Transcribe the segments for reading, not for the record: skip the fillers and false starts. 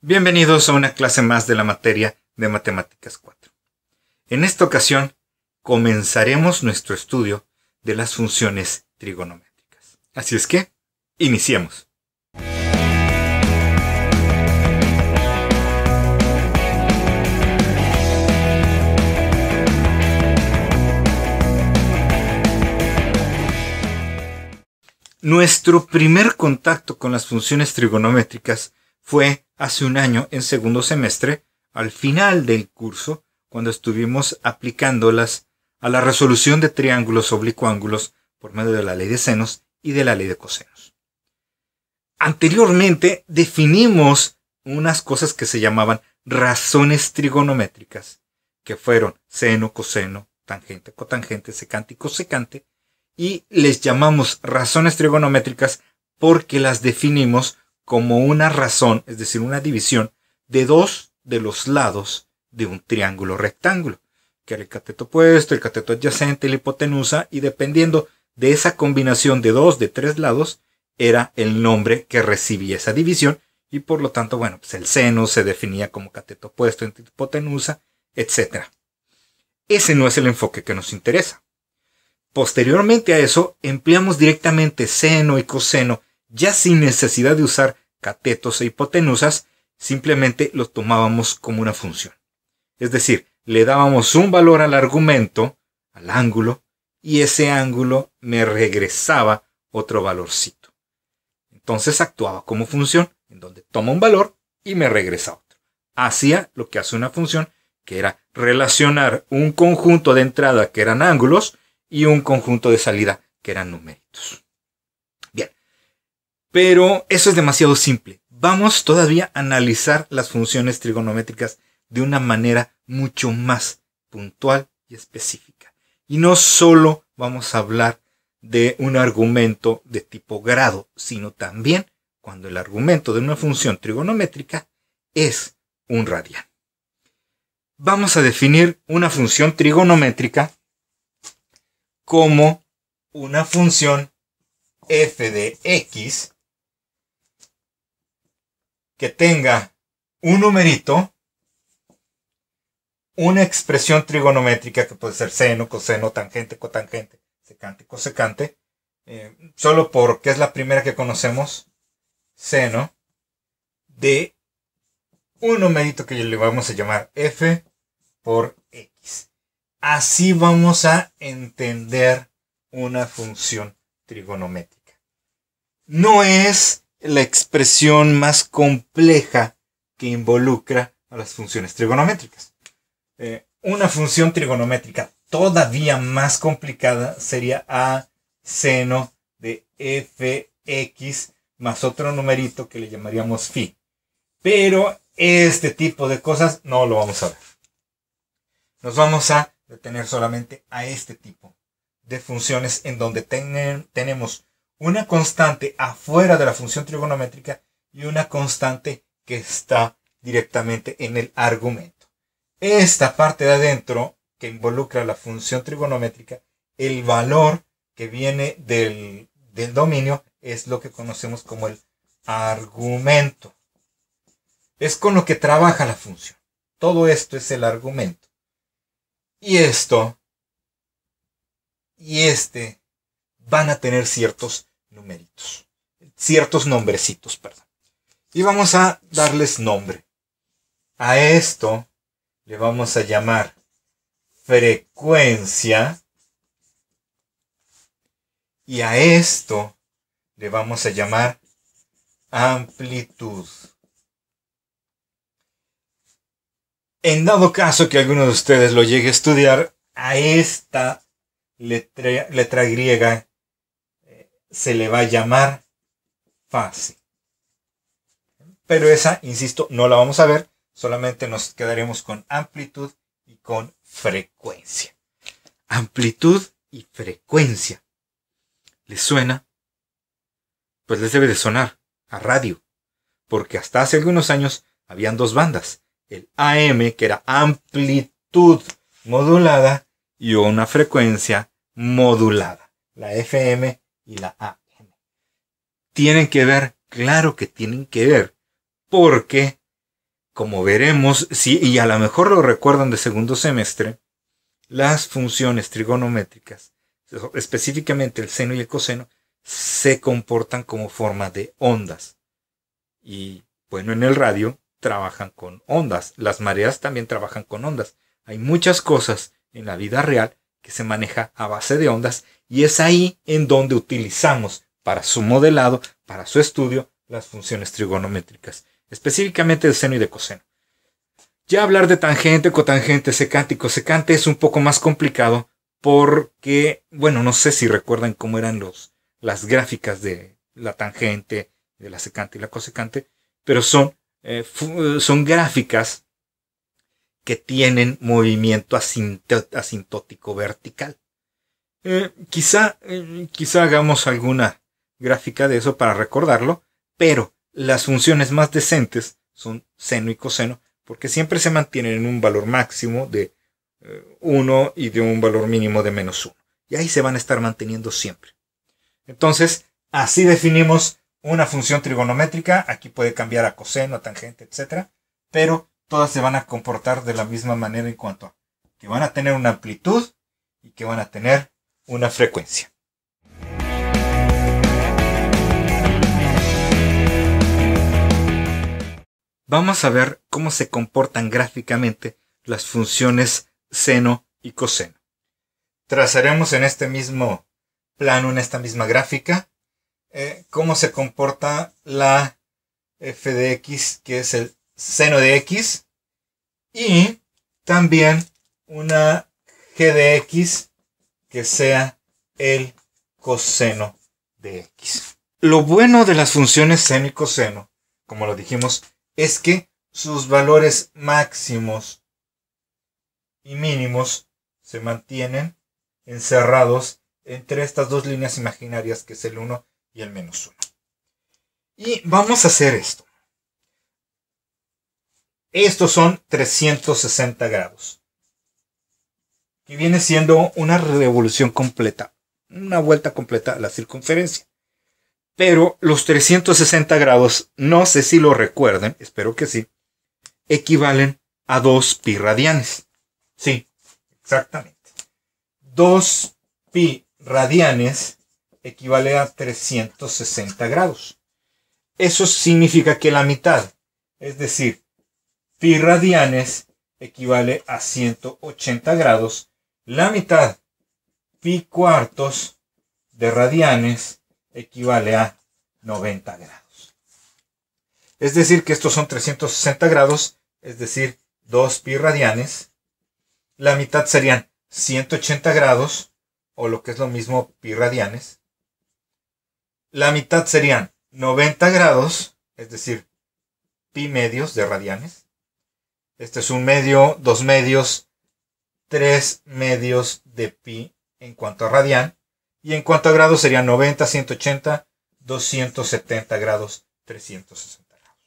Bienvenidos a una clase más de la materia de Matemáticas 4. En esta ocasión comenzaremos nuestro estudio de las funciones trigonométricas. Así es que, iniciemos. Nuestro primer contacto con las funciones trigonométricas fue hace un año en segundo semestre, al final del curso, cuando estuvimos aplicándolas a la resolución de triángulos oblicuángulos por medio de la ley de senos y de la ley de cosenos. Anteriormente definimos unas cosas que se llamaban razones trigonométricas, que fueron seno, coseno, tangente, cotangente, secante y cosecante, y les llamamos razones trigonométricas porque las definimos como una razón, es decir, una división de dos de los lados de un triángulo rectángulo, que era el cateto opuesto, el cateto adyacente y la hipotenusa, y dependiendo de esa combinación de dos de tres lados, era el nombre que recibía esa división, y por lo tanto, bueno, pues el seno se definía como cateto opuesto entre hipotenusa, etc. Ese no es el enfoque que nos interesa. Posteriormente a eso, empleamos directamente seno y coseno, ya sin necesidad de usar catetos e hipotenusas, simplemente lo tomábamos como una función. Es decir, le dábamos un valor al argumento, al ángulo, y ese ángulo me regresaba otro valorcito. Entonces actuaba como función, en donde toma un valor y me regresa otro. Hacía lo que hace una función, que era relacionar un conjunto de entrada que eran ángulos y un conjunto de salida que eran numeritos. Bien, pero eso es demasiado simple. Vamos todavía a analizar las funciones trigonométricas de una manera mucho más puntual y específica. Y no solo vamos a hablar de un argumento de tipo grado, sino también cuando el argumento de una función trigonométrica es un radián. Vamos a definir una función trigonométrica como una función f de x que tenga un numerito, una expresión trigonométrica que puede ser seno, coseno, tangente, cotangente, secante, cosecante, solo porque es la primera que conocemos, seno, de un numerito que le vamos a llamar f por x. Así vamos a entender una función trigonométrica. No es la expresión más compleja que involucra a las funciones trigonométricas. Una función trigonométrica todavía más complicada sería a seno de fx más otro numerito que le llamaríamos phi. Pero este tipo de cosas no lo vamos a ver. Nos vamos a detener solamente a este tipo de funciones en donde tenemos una constante afuera de la función trigonométrica y una constante que está directamente en el argumento. Esta parte de adentro que involucra la función trigonométrica, el valor que viene del dominio es lo que conocemos como el argumento. Es con lo que trabaja la función. Todo esto es el argumento. Y esto y este van a tener ciertos numeritos, ciertos nombrecitos, perdón. Y vamos a darles nombre. A esto le vamos a llamar frecuencia y a esto le vamos a llamar amplitud. En dado caso que alguno de ustedes lo llegue a estudiar, a esta letra griega se le va a llamar fase. Pero esa, insisto, no la vamos a ver, solamente nos quedaremos con amplitud y con frecuencia. Amplitud y frecuencia. ¿Les suena? Pues les debe de sonar a radio, porque hasta hace algunos años habían dos bandas. El AM, que era amplitud modulada, y una frecuencia modulada, la FM y la AM. ¿Tienen que ver? Claro que tienen que ver, porque como veremos, sí, y a lo mejor lo recuerdan de segundo semestre, las funciones trigonométricas, específicamente el seno y el coseno, se comportan como forma de ondas. Y bueno, en el radio trabajan con ondas. Las mareas también trabajan con ondas. Hay muchas cosas en la vida real que se maneja a base de ondas y es ahí en donde utilizamos para su modelado, para su estudio, las funciones trigonométricas, específicamente de seno y de coseno. Ya hablar de tangente, cotangente, secante y cosecante es un poco más complicado porque, bueno, no sé si recuerdan cómo eran las gráficas de la tangente, de la secante y la cosecante, pero son gráficas que tienen movimiento asintótico vertical. Quizá hagamos alguna gráfica de eso para recordarlo, pero las funciones más decentes son seno y coseno, porque siempre se mantienen en un valor máximo de 1 y de un valor mínimo de -1. Y ahí se van a estar manteniendo siempre. Entonces, así definimos una función trigonométrica. Aquí puede cambiar a coseno, a tangente, etc. Pero todas se van a comportar de la misma manera en cuanto a que van a tener una amplitud y que van a tener una frecuencia. Vamos a ver cómo se comportan gráficamente las funciones seno y coseno. Trazaremos en este mismo plano, en esta misma gráfica, cómo se comporta la f de x, que es el seno de x, y también una g de x, que sea el coseno de x. Lo bueno de las funciones seno y coseno, como lo dijimos, es que sus valores máximos y mínimos se mantienen encerrados entre estas dos líneas imaginarias, que es el 1 y el -1. Y vamos a hacer esto. Estos son 360 grados, que viene siendo una revolución completa, una vuelta completa a la circunferencia. Pero los 360 grados, no sé si lo recuerden, espero que sí, equivalen a 2 pi radianes. Sí, exactamente. 2 pi radianes equivale a 360 grados. Eso significa que la mitad, es decir, pi radianes equivale a 180 grados. La mitad, pi cuartos de radianes, equivale a 90 grados. Es decir, que estos son 360 grados, es decir, 2 pi radianes. La mitad serían 180 grados, o lo que es lo mismo, pi radianes. La mitad serían 90 grados, es decir, pi medios de radianes. Este es un medio, 2 medios, 3 medios de pi en cuanto a radian. Y en cuanto a grados serían 90, 180, 270 grados, 360 grados.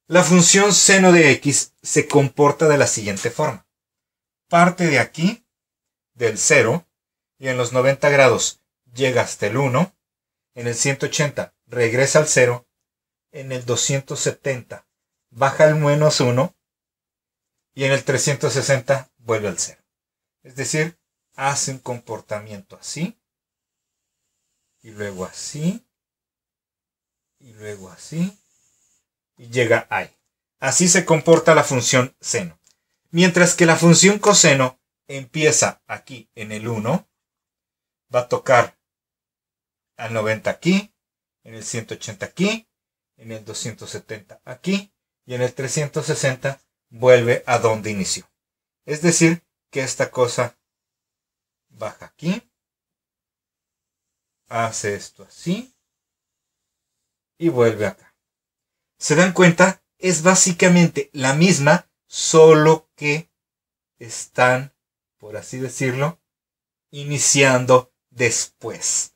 La función seno de x se comporta de la siguiente forma. Parte de aquí, del 0, y en los 90 grados llega hasta el 1. En el 180 regresa al 0. En el 270 baja al -1. Y en el 360 vuelve al 0. Es decir, hace un comportamiento así. Y luego así. Y luego así. Y llega ahí. Así se comporta la función seno. Mientras que la función coseno empieza aquí en el 1. Va a tocar al 90 aquí. En el 180 aquí. En el 270 aquí. Y en el 360 vuelve a donde inició. Es decir, que esta cosa baja aquí. Hace esto así. Y vuelve acá. ¿Se dan cuenta? Es básicamente la misma, solo que están, por así decirlo, iniciando después.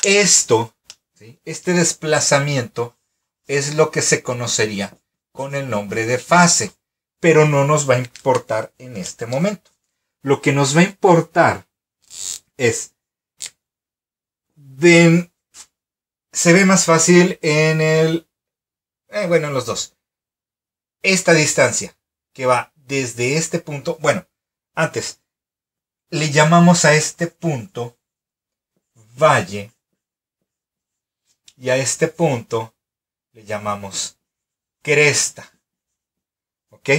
Esto, ¿sí? Este desplazamiento es lo que se conocería con el nombre de fase, pero no nos va a importar en este momento. Lo que nos va a importar es, se ve más fácil en en los dos. esta distancia que va desde este punto, bueno, antes le llamamos a este punto valle y a este punto le llamamos cresta. ¿Ok?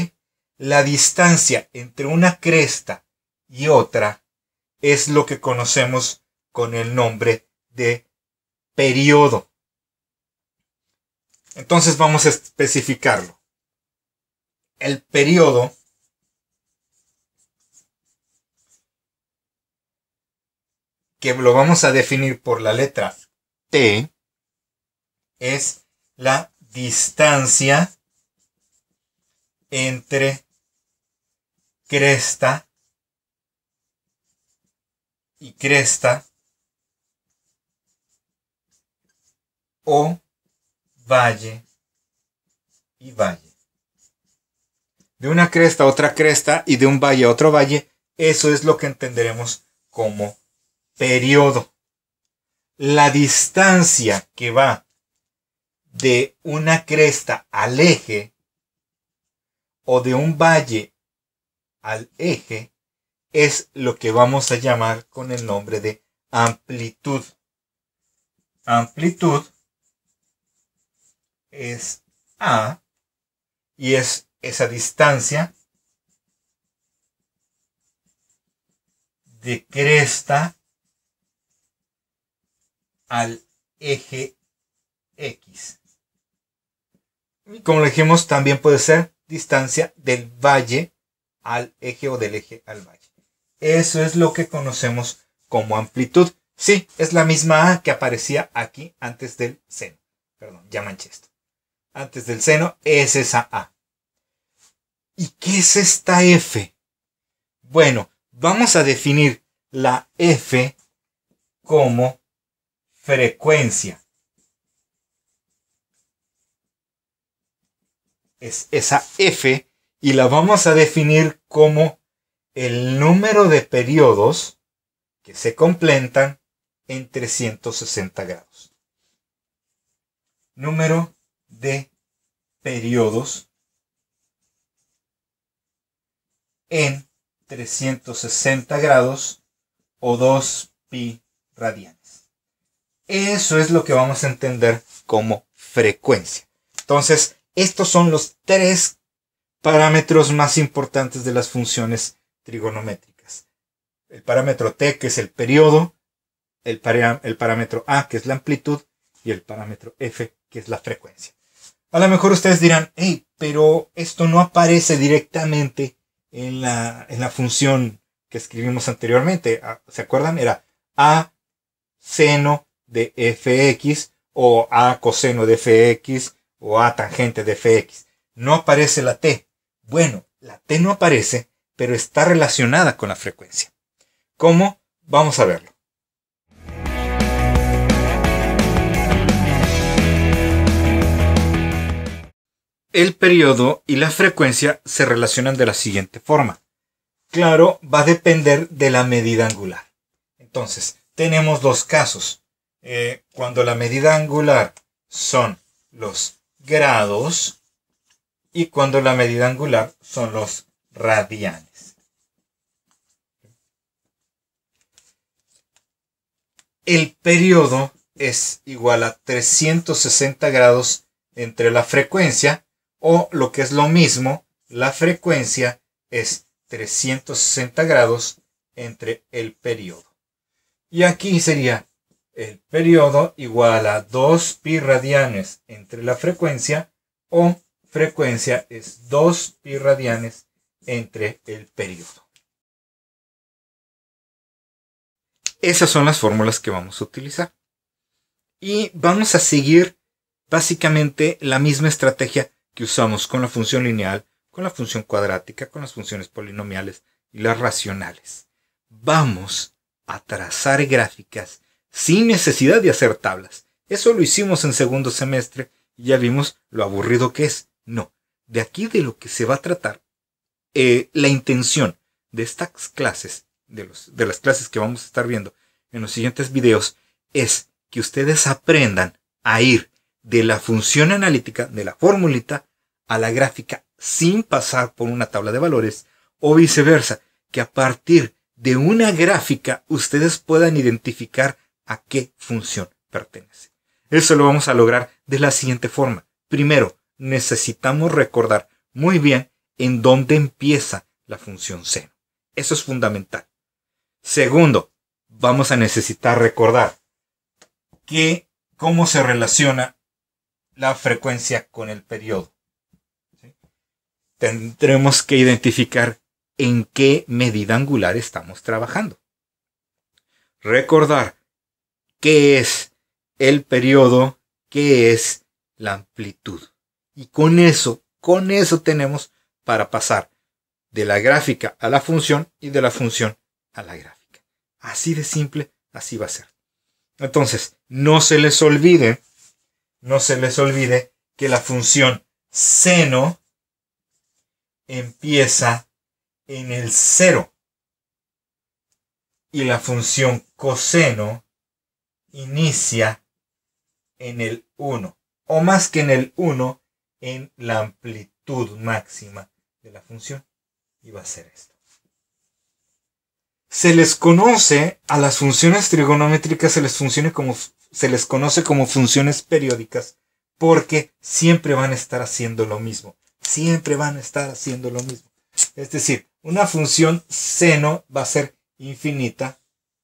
La distancia entre una cresta y otra es lo que conocemos con el nombre de periodo. Entonces vamos a especificarlo. El periodo que lo vamos a definir por la letra T es la distancia entre cresta y cresta o valle y valle. De una cresta a otra cresta y de un valle a otro valle, eso es lo que entenderemos como periodo. La distancia que va de una cresta al eje o de un valle al eje es lo que vamos a llamar con el nombre de amplitud. Amplitud es A y es esa distancia de cresta al eje X. Y como lo dijimos, también puede ser distancia del valle al eje o del eje al valle. Eso es lo que conocemos como amplitud. Sí, es la misma A que aparecía aquí antes del seno. Perdón, ya manché esto. Antes del seno es esa A. ¿Y qué es esta F? Bueno, vamos a definir la F como frecuencia. Es esa F y la vamos a definir como el número de periodos que se completan en 360 grados. Número de periodos en 360 grados o 2pi radianes. Eso es lo que vamos a entender como frecuencia. Entonces, estos son los 3 parámetros más importantes de las funciones trigonométricas. El parámetro T, que es el periodo, el parámetro A, que es la amplitud, y el parámetro F, que es la frecuencia. A lo mejor ustedes dirán, hey, pero esto no aparece directamente en la función que escribimos anteriormente. ¿Se acuerdan? Era A seno de fx o A coseno de fx o A tangente de fx. No aparece la T. Bueno, la T no aparece, pero está relacionada con la frecuencia. ¿Cómo? Vamos a verlo. El periodo y la frecuencia se relacionan de la siguiente forma. Claro, va a depender de la medida angular. Entonces, tenemos dos casos. Cuando la medida angular son los grados y cuando la medida angular son los radianes. El periodo es igual a 360 grados entre la frecuencia, o lo que es lo mismo, la frecuencia es 360 grados entre el periodo. Y aquí sería el periodo igual a 2pi radianes entre la frecuencia, o frecuencia es 2pi radianes entre el periodo. Esas son las fórmulas que vamos a utilizar. Y vamos a seguir básicamente la misma estrategia que usamos con la función lineal, con la función cuadrática, con las funciones polinomiales y las racionales. Vamos a trazar gráficas sin necesidad de hacer tablas. Eso lo hicimos en segundo semestre y ya vimos lo aburrido que es. No, de aquí de lo que se va a tratar, la intención de estas clases, de las clases que vamos a estar viendo en los siguientes videos, es que ustedes aprendan a ir de la función analítica, de la formulita, a la gráfica sin pasar por una tabla de valores, o viceversa, que a partir de una gráfica ustedes puedan identificar a qué función pertenece. Eso lo vamos a lograr de la siguiente forma. Primero, necesitamos recordar muy bien en dónde empieza la función seno. Eso es fundamental. Segundo, vamos a necesitar recordar cómo se relaciona la frecuencia con el periodo. ¿Sí? Tendremos que identificar en qué medida angular estamos trabajando. Recordar qué es el periodo, qué es la amplitud. Y con eso tenemos para pasar de la gráfica a la función y de la función a la gráfica. Así de simple, así va a ser. Entonces, no se les olvide que la función seno empieza en el 0 y la función coseno inicia en el 1, o más que en el 1, en la amplitud máxima de la función, y va a ser esto. Se les conoce a las funciones trigonométricas, se les conoce como funciones periódicas, porque siempre van a estar haciendo lo mismo. Siempre van a estar haciendo lo mismo. Es decir, una función seno va a ser infinita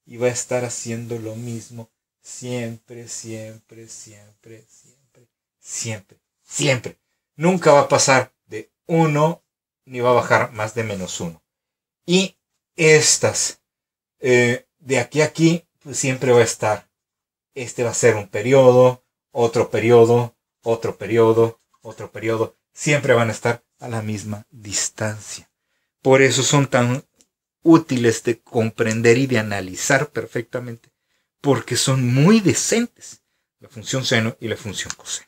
y va a estar haciendo lo mismo siempre, siempre, siempre, siempre, siempre, siempre. Nunca va a pasar de 1 ni va a bajar más de -1. Y estas, de aquí a aquí, pues siempre va a estar. Este va a ser un periodo, otro periodo, otro periodo, otro periodo. Siempre van a estar a la misma distancia. Por eso son tan útiles de comprender y de analizar perfectamente, porque son muy decentes, la función seno y la función coseno.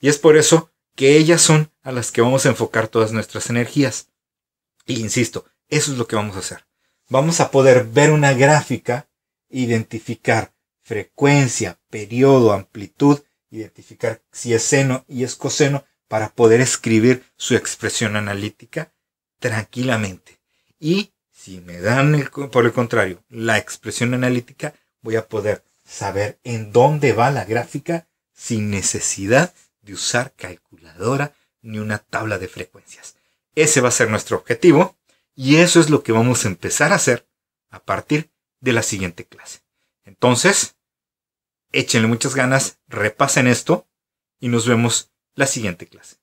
Y es por eso que ellas son a las que vamos a enfocar todas nuestras energías. Y insisto, eso es lo que vamos a hacer. Vamos a poder ver una gráfica, identificar frecuencia, periodo, amplitud, identificar si es seno y es coseno, para poder escribir su expresión analítica tranquilamente. Y si me dan, por el contrario, la expresión analítica, voy a poder saber en dónde va la gráfica sin necesidad de usar calculadora ni una tabla de frecuencias. Ese va a ser nuestro objetivo y eso es lo que vamos a empezar a hacer a partir de la siguiente clase. Entonces, échenle muchas ganas, repasen esto y nos vemos la siguiente clase.